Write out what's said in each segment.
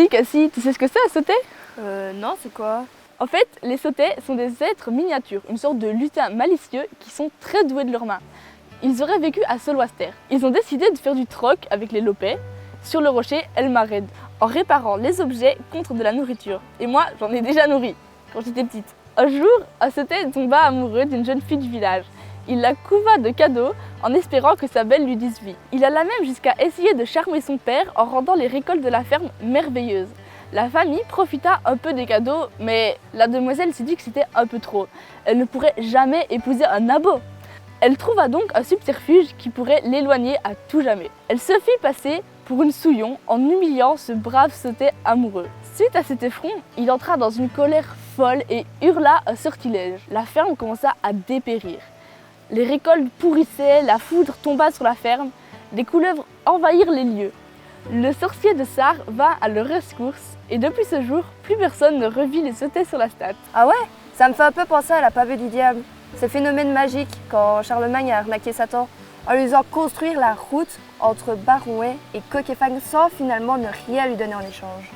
Dis Cassie, tu sais ce que c'est à sauter? Non, c'est quoi? En fait, les sautets sont des êtres miniatures, une sorte de lutins malicieux qui sont très doués de leurs mains. Ils auraient vécu à Solwaster. Ils ont décidé de faire du troc avec les lopets sur le rocher Elmared, en réparant les objets contre de la nourriture. Et moi, j'en ai déjà nourri quand j'étais petite. Un jour, un sautet tomba amoureux d'une jeune fille du village. Il la couva de cadeaux en espérant que sa belle lui dise oui. Il alla même jusqu'à essayer de charmer son père en rendant les récoltes de la ferme merveilleuses. La famille profita un peu des cadeaux, mais la demoiselle s'est dit que c'était un peu trop. Elle ne pourrait jamais épouser un nabot. Elle trouva donc un subterfuge qui pourrait l'éloigner à tout jamais. Elle se fit passer pour une souillon en humiliant ce brave sautet amoureux. Suite à cet effron, il entra dans une colère folle et hurla un sortilège. La ferme commença à dépérir. Les récoltes pourrissaient, la foudre tomba sur la ferme, des couleuvres envahirent les lieux. Le sorcier de Sarre vint à leur rescousse et depuis ce jour, plus personne ne revit les sautets sur la stat. Ah ouais? Ça me fait un peu penser à la pavée du diable. C'est le phénomène magique quand Charlemagne a arnaqué Satan en lui faisant construire la route entre Barouet et Coquefang sans finalement ne rien lui donner en échange.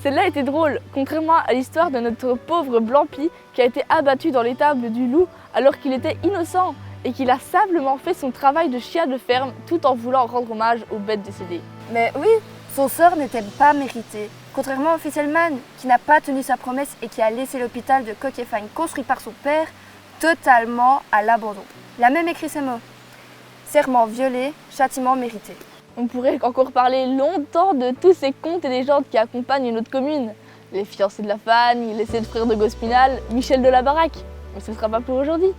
Celle-là était drôle, contrairement à l'histoire de notre pauvre Blampi qui a été abattu dans l'étable du loup alors qu'il était innocent et qu'il a simplement fait son travail de chien de ferme tout en voulant rendre hommage aux bêtes décédées. Mais oui, son sort n'était pas mérité. Contrairement au Fisselman, qui n'a pas tenu sa promesse et qui a laissé l'hôpital de Coquefang construit par son père totalement à l'abandon. Il a même écrit ces mots. Serment violé, châtiment mérité. On pourrait encore parler longtemps de tous ces contes et légendes qui accompagnent notre commune. Les fiancés de la Fagne, les 7 frères de Gospinal, Michel de la Baraque. Mais ce ne sera pas pour aujourd'hui.